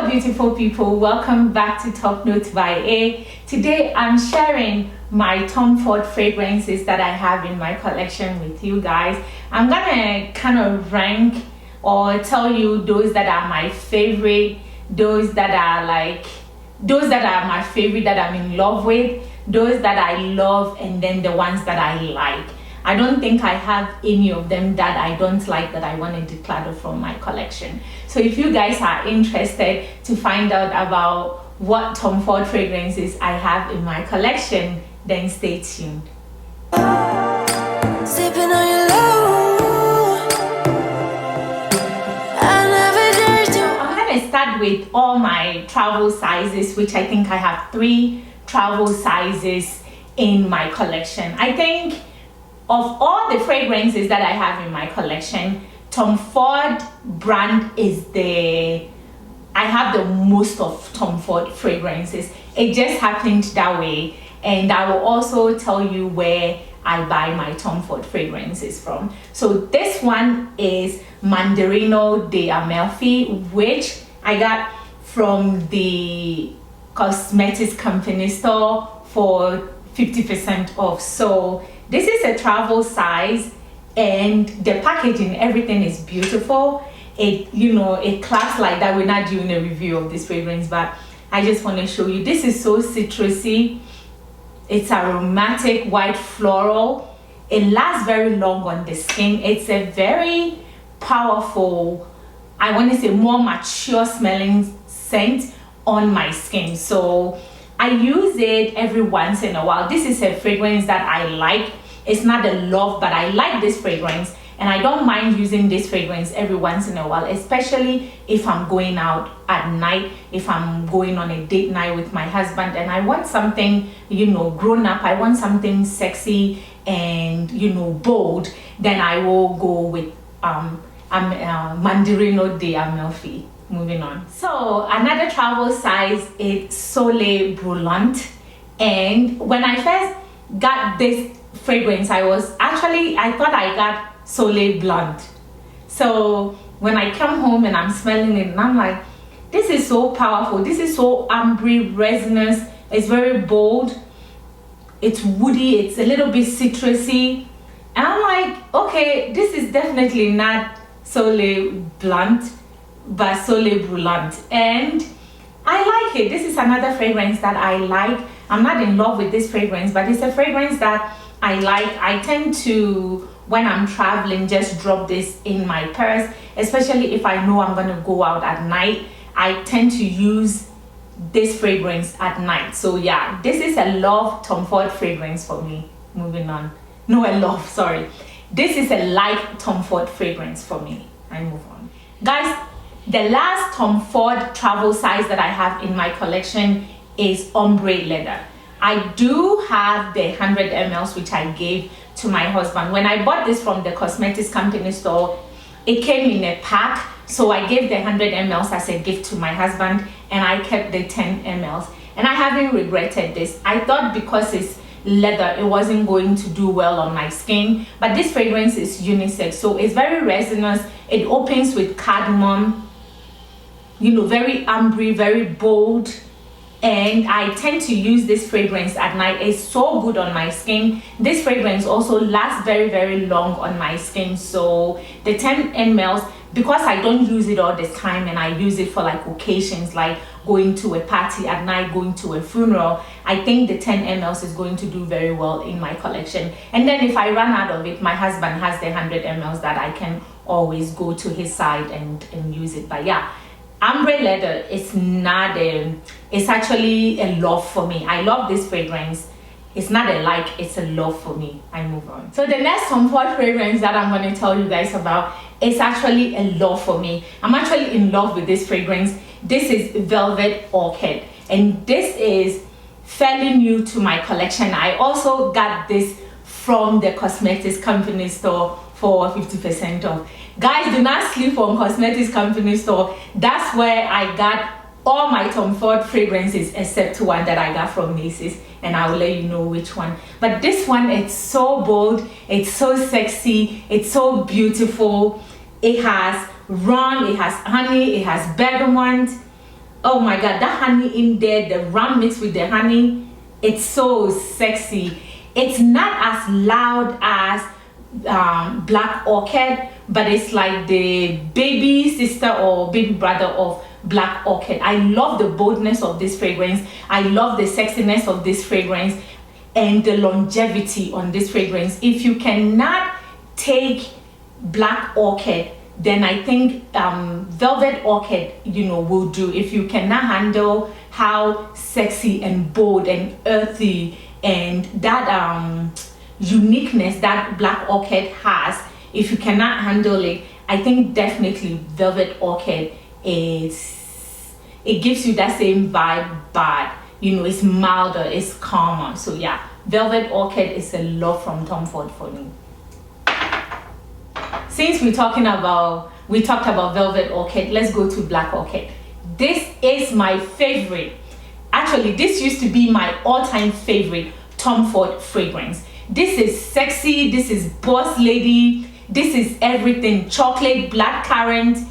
Hello beautiful people, welcome back to Top Notes by A. Today I'm sharing my Tom Ford fragrances that I have in my collection with you guys. I'm gonna kind of rank or tell you those that are my favorite, those that are my favorite that I'm in love with, those that I love, and then the ones that I like. I don't think I have any of them that I don't like that I want to declutter from my collection. So if you guys are interested to find out about what Tom Ford fragrances I have in my collection, then stay tuned. Sipping on your love. I'm going to start with all my travel sizes, which I think I have 3 travel sizes in my collection. I think of all the fragrances that I have in my collection, Tom Ford brand is I have the most of Tom Ford fragrances. It just happened that way. And I will also tell you where I buy my Tom Ford fragrances from. So this one is MADARINO de Amalfi, which I got from the cosmetics company store for 50% off. So this is a travel size, and the packaging, everything is beautiful. It class like that. We're not doing a review of this fragrance, but I just want to show you. This is so citrusy. It's aromatic, white floral. It lasts very long on the skin. It's a very powerful, I want to say more mature smelling scent on my skin. So I use it every once in a while. This is a fragrance that I like. It's not a love, but I like this fragrance, and I don't mind using this fragrance every once in a while, especially if I'm going out at night, if I'm going on a date night with my husband and I want something, grown up, I want something sexy and, bold, then I will go with MADARINO de Amalfi. Moving on. So another travel size is SOLEIL BRULANT, and when I first got this fragrance, I thought I got SOLEIL Blunt. So when I come home and I'm smelling it, and I'm like, this is so powerful, this is so ombre resinous, it's very bold, it's woody, it's a little bit citrusy, and I'm like, okay, this is definitely not SOLEIL Blunt, but SOLEIL BRULANT, and I like it. This is another fragrance that I like. I'm not in love with this fragrance, but it's a fragrance that I like. I tend to, when I'm traveling, just drop this in my purse, especially if I know I'm going to go out at night. I tend to use this fragrance at night. So yeah, this is a love Tom Ford fragrance for me. Moving on. No, a love, sorry. This is a like Tom Ford fragrance for me. I move on. Guys, the last Tom Ford travel size that I have in my collection is ombre leather. I do have the 100 ml, which I gave to my husband. When I bought this from the cosmetics company store, it came in a pack. So I gave the 100 ml as a gift to my husband, and I kept the 10 ml. And I haven't regretted this. I thought because it's leather, it wasn't going to do well on my skin. But this fragrance is unisex. So it's very resinous. It opens with cardamom. Very ombre, very bold, and I tend to use this fragrance at night. It's so good on my skin. This fragrance also lasts very, very long on my skin. So the 10 ml, because I don't use it all the time and I use it for like occasions like going to a party at night, going to a funeral, I think the 10 ml is going to do very well in my collection. And then if I run out of it, my husband has the 100 ml that I can always go to his side and use it. But yeah, ombre leather is it's actually a love for me. I love this fragrance. It's not a like, it's a love for me. I move on. So the next Tom Ford fragrance that I'm going to tell you guys about is actually a love for me. I'm actually in love with this fragrance. This is Velvet Orchid, and this is fairly new to my collection. I also got this from the cosmetics company store for 50% off. Guys, do not sleep on cosmetics company store. That's where I got all my Tom Ford fragrances except one that I got from Macy's, and I will let you know which one. But this one, it's so bold, it's so sexy, it's so beautiful. It has rum, it has honey, it has bergamot. Oh my god, that honey in there, the rum mixed with the honey, it's so sexy. It's not as loud as Black Orchid, but it's like the baby sister or baby brother of Black Orchid. I love the boldness of this fragrance. I love the sexiness of this fragrance and the longevity on this fragrance. If you cannot take Black Orchid, then I think Velvet Orchid, you know, will do. If you cannot handle how sexy and bold and earthy and that uniqueness that Black Orchid has, if you cannot handle it, I think definitely Velvet Orchid it gives you that same vibe, but you know, it's milder, it's calmer. So yeah, Velvet Orchid is a love from Tom Ford for me. Since we talked about Velvet Orchid, let's go to Black Orchid. This is my favorite. Actually, this used to be my all-time favorite Tom Ford fragrance. This is sexy, this is boss lady, this is everything. Chocolate, blackcurrant,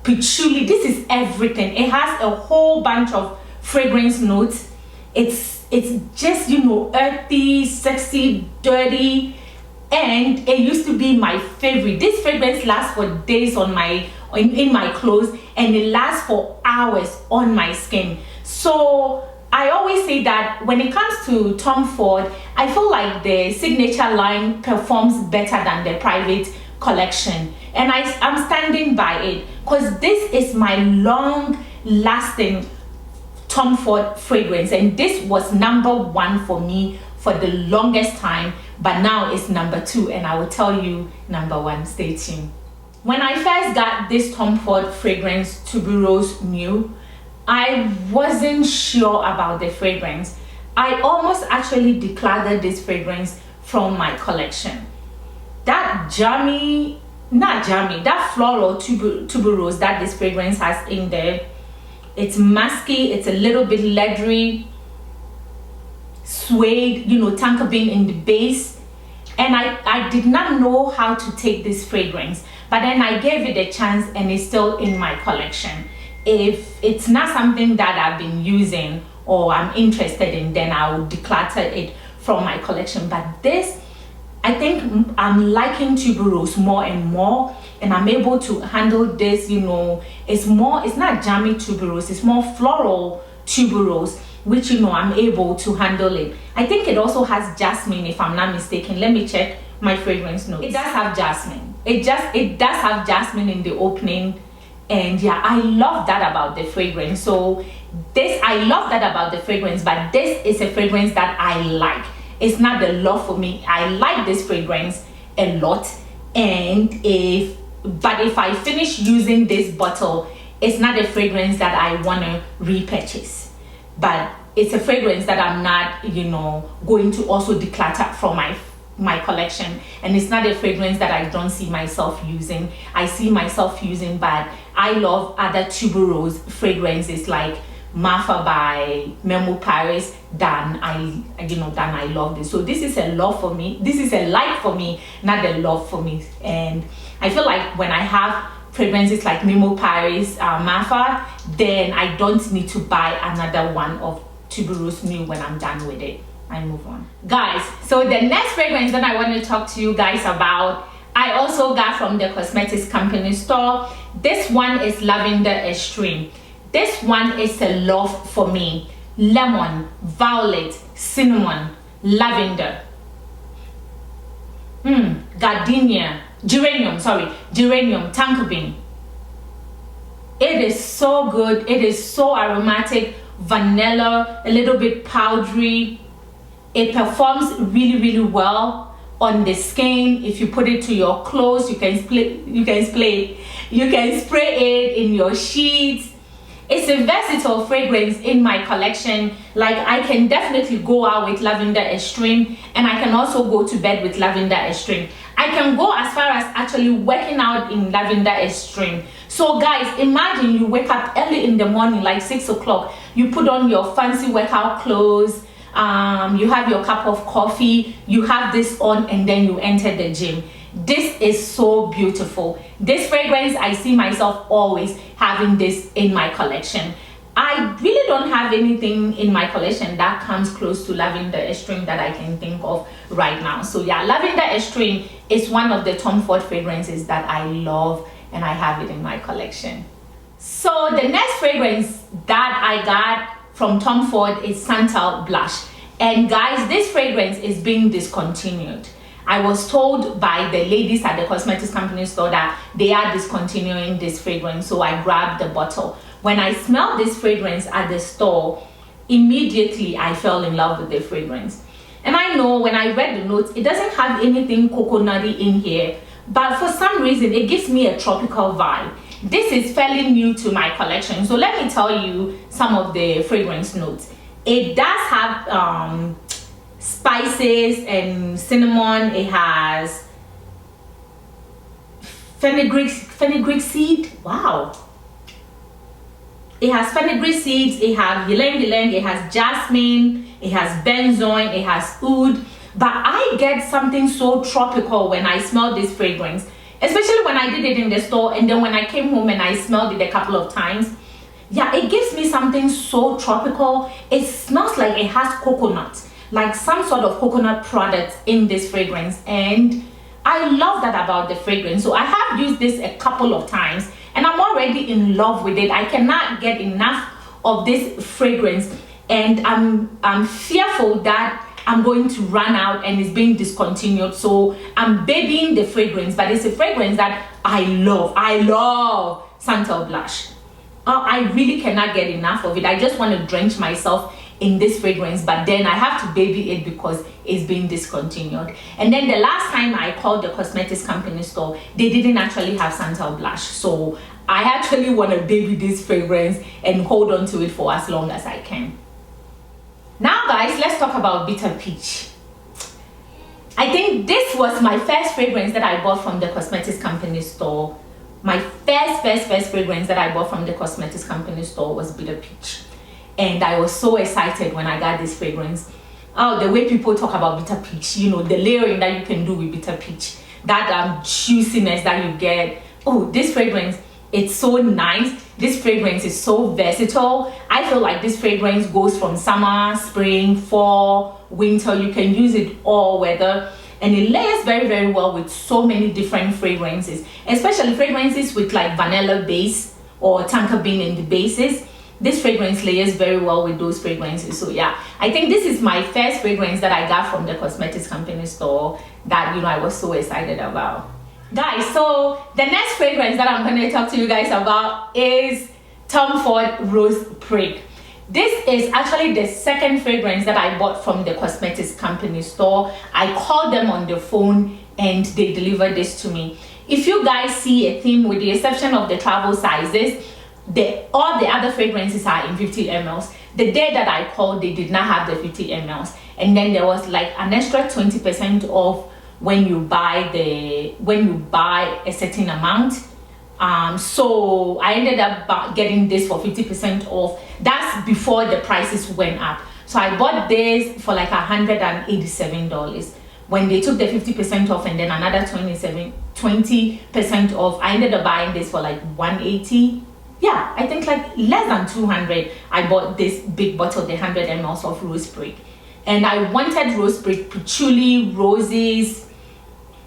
patchouli, this is everything. It has a whole bunch of fragrance notes. It's just, you know, earthy, sexy, dirty, and it used to be my favorite. This fragrance lasts for days on in my clothes, and it lasts for hours on my skin. So I always say that when it comes to Tom Ford, I feel like the signature line performs better than the private collection, and I'm standing by it, because this is my long lasting Tom Ford fragrance, and this was #1 for me for the longest time, but now it's #2, and I will tell you #1. Stay tuned. When I first got this Tom Ford fragrance, Tubereuse New, I wasn't sure about the fragrance. I almost actually decluttered this fragrance from my collection. That that floral tuberose that this fragrance has in there, it's musky, it's a little bit leathery, suede, you know, tonka bean in the base, and I did not know how to take this fragrance, but then I gave it a chance, and it's still in my collection. If it's not something that I've been using or I'm interested in, then I will declutter it from my collection. But this, I think I'm liking tuberose more and more, and I'm able to handle this, you know, it's not jammy tuberose, it's more floral tuberose, which, you know, I'm able to handle it. I think it also has jasmine, if I'm not mistaken. Let me check my fragrance notes. It does have jasmine. It does have jasmine in the opening. And yeah, I love that about the fragrance. So I love that about the fragrance, but this is a fragrance that I like. It's not the love for me. I like this fragrance a lot, but if I finish using this bottle, it's not a fragrance that I want to repurchase, but it's a fragrance that I'm not, you know, going to also declutter from my collection, and it's not a fragrance that I don't see myself using. I see myself using, but I love other tuberose fragrances like Marfa by Memo Paris than I love this. So this is a love for me. This is a like for me, not a love for me. And I feel like when I have fragrances like Memo Paris, Marfa, then I don't need to buy another one of Tubereuse New when I'm done with it. I move on, guys. So the next fragrance that I want to talk to you guys about, I also got from the cosmetics company store. This one is Lavender Extreme. This one is a love for me. Lemon, violet, cinnamon, lavender, gardenia, geranium, tonka bean. It is so good. It is so aromatic, vanilla, a little bit powdery. It performs really, really well on the skin. If you put it to your clothes, you can spray it in your sheets. It's a versatile fragrance in my collection. Like, I can definitely go out with Lavender Extreme, and I can also go to bed with Lavender Extreme. I can go as far as actually working out in Lavender Extreme. So guys, imagine you wake up early in the morning, like 6 o'clock, you put on your fancy workout clothes, you have your cup of coffee, you have this on, and then you enter the gym. This is so beautiful. This fragrance, I see myself always having this in my collection. I really don't have anything in my collection that comes close to Lavender Extreme that I can think of right now. So yeah, Lavender Extreme is one of the Tom Ford fragrances that I love, and I have it in my collection. So the next fragrance that I got from Tom Ford is Santal Blush. And guys, this fragrance is being discontinued. I was told by the ladies at the cosmetics company store that they are discontinuing this fragrance, so I grabbed the bottle. When I smelled this fragrance at the store, immediately I fell in love with the fragrance. And I know when I read the notes, it doesn't have anything coconutty in here, but for some reason it gives me a tropical vibe. This is fairly new to my collection, so let me tell you some of the fragrance notes. It does have spices and cinnamon. It has fenugreek seed. Wow. It has fenugreek seeds. It has ylang ylang. It has jasmine. It has benzoin. It has oud. But I get something so tropical when I smell this fragrance, especially when I did it in the store, and then when I came home and I smelled it a couple of times. Yeah, it gives me something so tropical. It smells like it has coconut, like some sort of coconut product in this fragrance, and I love that about the fragrance. So I have used this a couple of times and I'm already in love with it. I cannot get enough of this fragrance, and I'm fearful that I'm going to run out and it's being discontinued. So I'm babying the fragrance, but it's a fragrance that I love. I love Santal Blush. I really cannot get enough of it. I just want to drench myself in this fragrance, but then I have to baby it because it's being discontinued. And then the last time I called the cosmetics company store, they didn't actually have Santal Blush. So I actually want to baby this fragrance and hold on to it for as long as I can. Now guys, let's talk about Bitter Peach. I think this was my first fragrance that I bought from the cosmetics company store. My first fragrance that I bought from the cosmetics company store was Bitter Peach. And I was so excited when I got this fragrance. Oh, the way people talk about Bitter Peach, you know, the layering that you can do with Bitter Peach, that juiciness that you get. Oh, this fragrance, it's so nice. This fragrance is so versatile. I feel like this fragrance goes from summer, spring, fall, winter. You can use it all weather. And it layers very well with so many different fragrances, especially fragrances with like vanilla base or tonka bean in the bases. This fragrance layers very well with those fragrances. So yeah, I think this is my first fragrance that I got from the cosmetics company store that, you know, I was so excited about. Guys, so the next fragrance that I'm going to talk to you guys about is Tom Ford Rose Prick. This is actually the second fragrance that I bought from the cosmetics company store. I called them on the phone and they delivered this to me. If you guys see a theme, with the exception of the travel sizes, all the other fragrances are in 50 ml. The day that I called, they did not have the 50 ml, and then there was like an extra 20% off when you buy a certain amount. So I ended up getting this for 50% off. That's before the prices went up. So I bought this for like $187. When they took the 50% off and then another 20% off, I ended up buying this for like $180. Yeah, I think like less than $200. I bought this big bottle, the 100 ml of Rose Prick. And I wanted Rose Prick, patchouli, roses.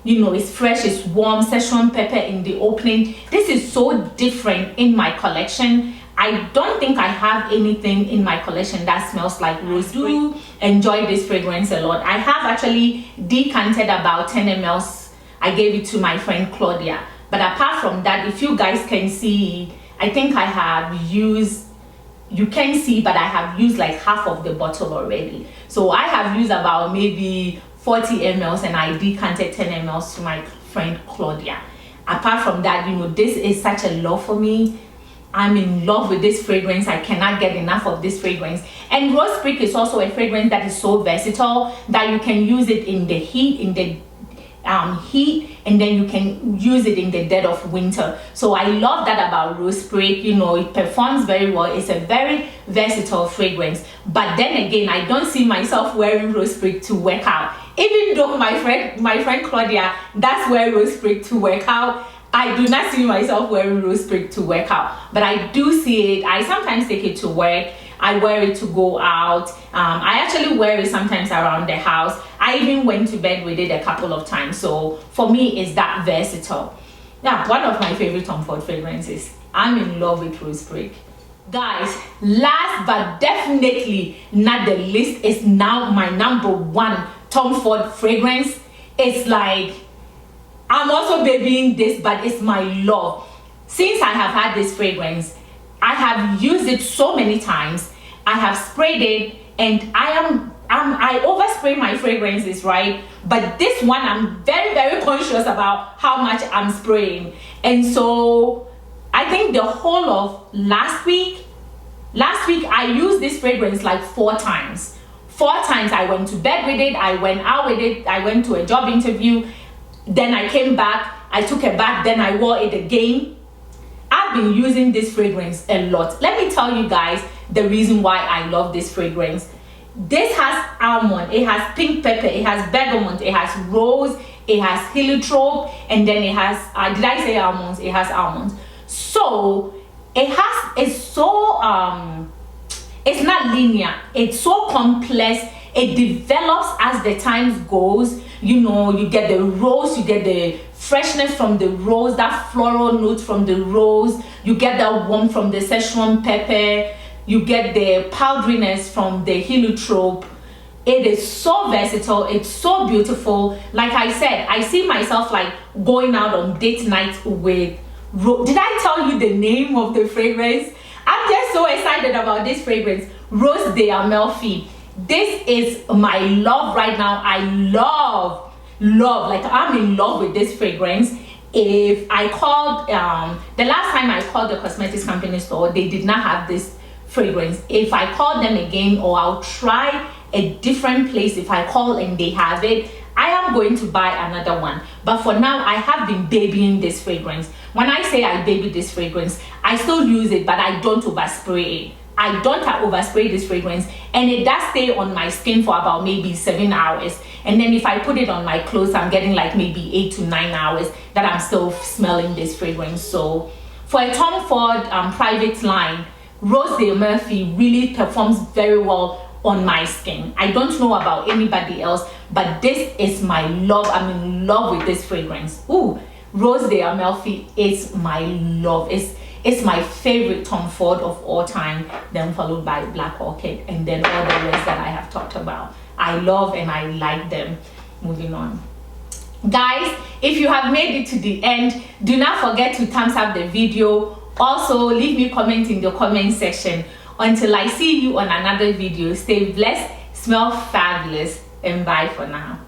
You know, it's fresh, it's warm, session pepper in the opening. This is so different in my collection. I don't think I have anything in my collection that smells like Rose Prick. I do enjoy this fragrance a lot. I have actually decanted about 10 ml. I gave it to my friend Claudia. But apart from that, if you guys can see, I think I have used, you can see, but I have used like half of the bottle already. So I have used about maybe 40 ml and I decanted 10 ml to my friend Claudia. Apart from that, you know, this is such a love for me. I'm in love with this fragrance. I cannot get enough of this fragrance. And Rose Prick is also a fragrance that is so versatile that you can use it in the heat, in the heat, and then you can use it in the dead of winter. So I love that about rose spray. You know, it performs very well. It's a very versatile fragrance. But then again, I don't see myself wearing rose spray to work out. Even though my friend Claudia, that's wear rose spray to work out, I do not see myself wearing rose spray to work out. But I do see it. I sometimes take it to work. I wear it to go out. I actually wear it sometimes around the house. I even went to bed with it a couple of times. So for me, it's that versatile. Yeah, one of my favorite Tom Ford fragrances. I'm in love with rose spray. Guys, last but definitely not the least is now my number one Tom Ford fragrance. It's like, I'm also babying this, but it's my love. Since I have had this fragrance, I have used it so many times. I have sprayed it, and I overspray my fragrances, right? But this one, I'm very, very conscious about how much I'm spraying. And so I think the whole of last week I used this fragrance like 4 times. 4 times I went to bed with it, I went out with it, I went to a job interview, then I came back, I took a bath, then I wore it again. I've been using this fragrance a lot. Let me tell you guys the reason why I love this fragrance. This has almond, it has pink pepper, it has bergamot, it has rose, it has heliotrope, and then it has, did I say almonds? It has almonds. So it's not linear, it's so complex. It develops as the time goes. You know, you get the rose, you get the freshness from the rose, that floral note from the rose, you get that warmth from the Szechuan pepper, you get the powderiness from the heliotrope. It is so versatile, it's so beautiful. Like I said, I see myself like going out on date night with rose. Did I tell you the name of the fragrance? I'm just so excited about this fragrance, Rose d'Amalfi. This is my love right now. I love, like I'm in love with this fragrance. If I called, the last time I called the cosmetics company store, they did not have this fragrance. If I call them again, or I'll try a different place, if I call and they have it, I am going to buy another one. But for now, I have been babying this fragrance. When I say I baby this fragrance, I still use it, but I don't overspray it. I don't overspray this fragrance, and it does stay on my skin for about maybe 7 hours. And then if I put it on my clothes, I'm getting like maybe 8 to 9 hours that I'm still smelling this fragrance. So for a Tom Ford private line, Rose d'Amalfi really performs very well on my skin. I don't know about anybody else, but this is my love. I'm in love with this fragrance. Ooh, Rose d'Amalfi is my love. It's my favorite Tom Ford of all time, then followed by Black Orchid, and then all the rest that I have talked about. I love and I like them. Moving on. Guys, if you have made it to the end, do not forget to thumbs up the video. Also, leave me a comment in the comment section. Until I see you on another video, stay blessed, smell fabulous, and bye for now.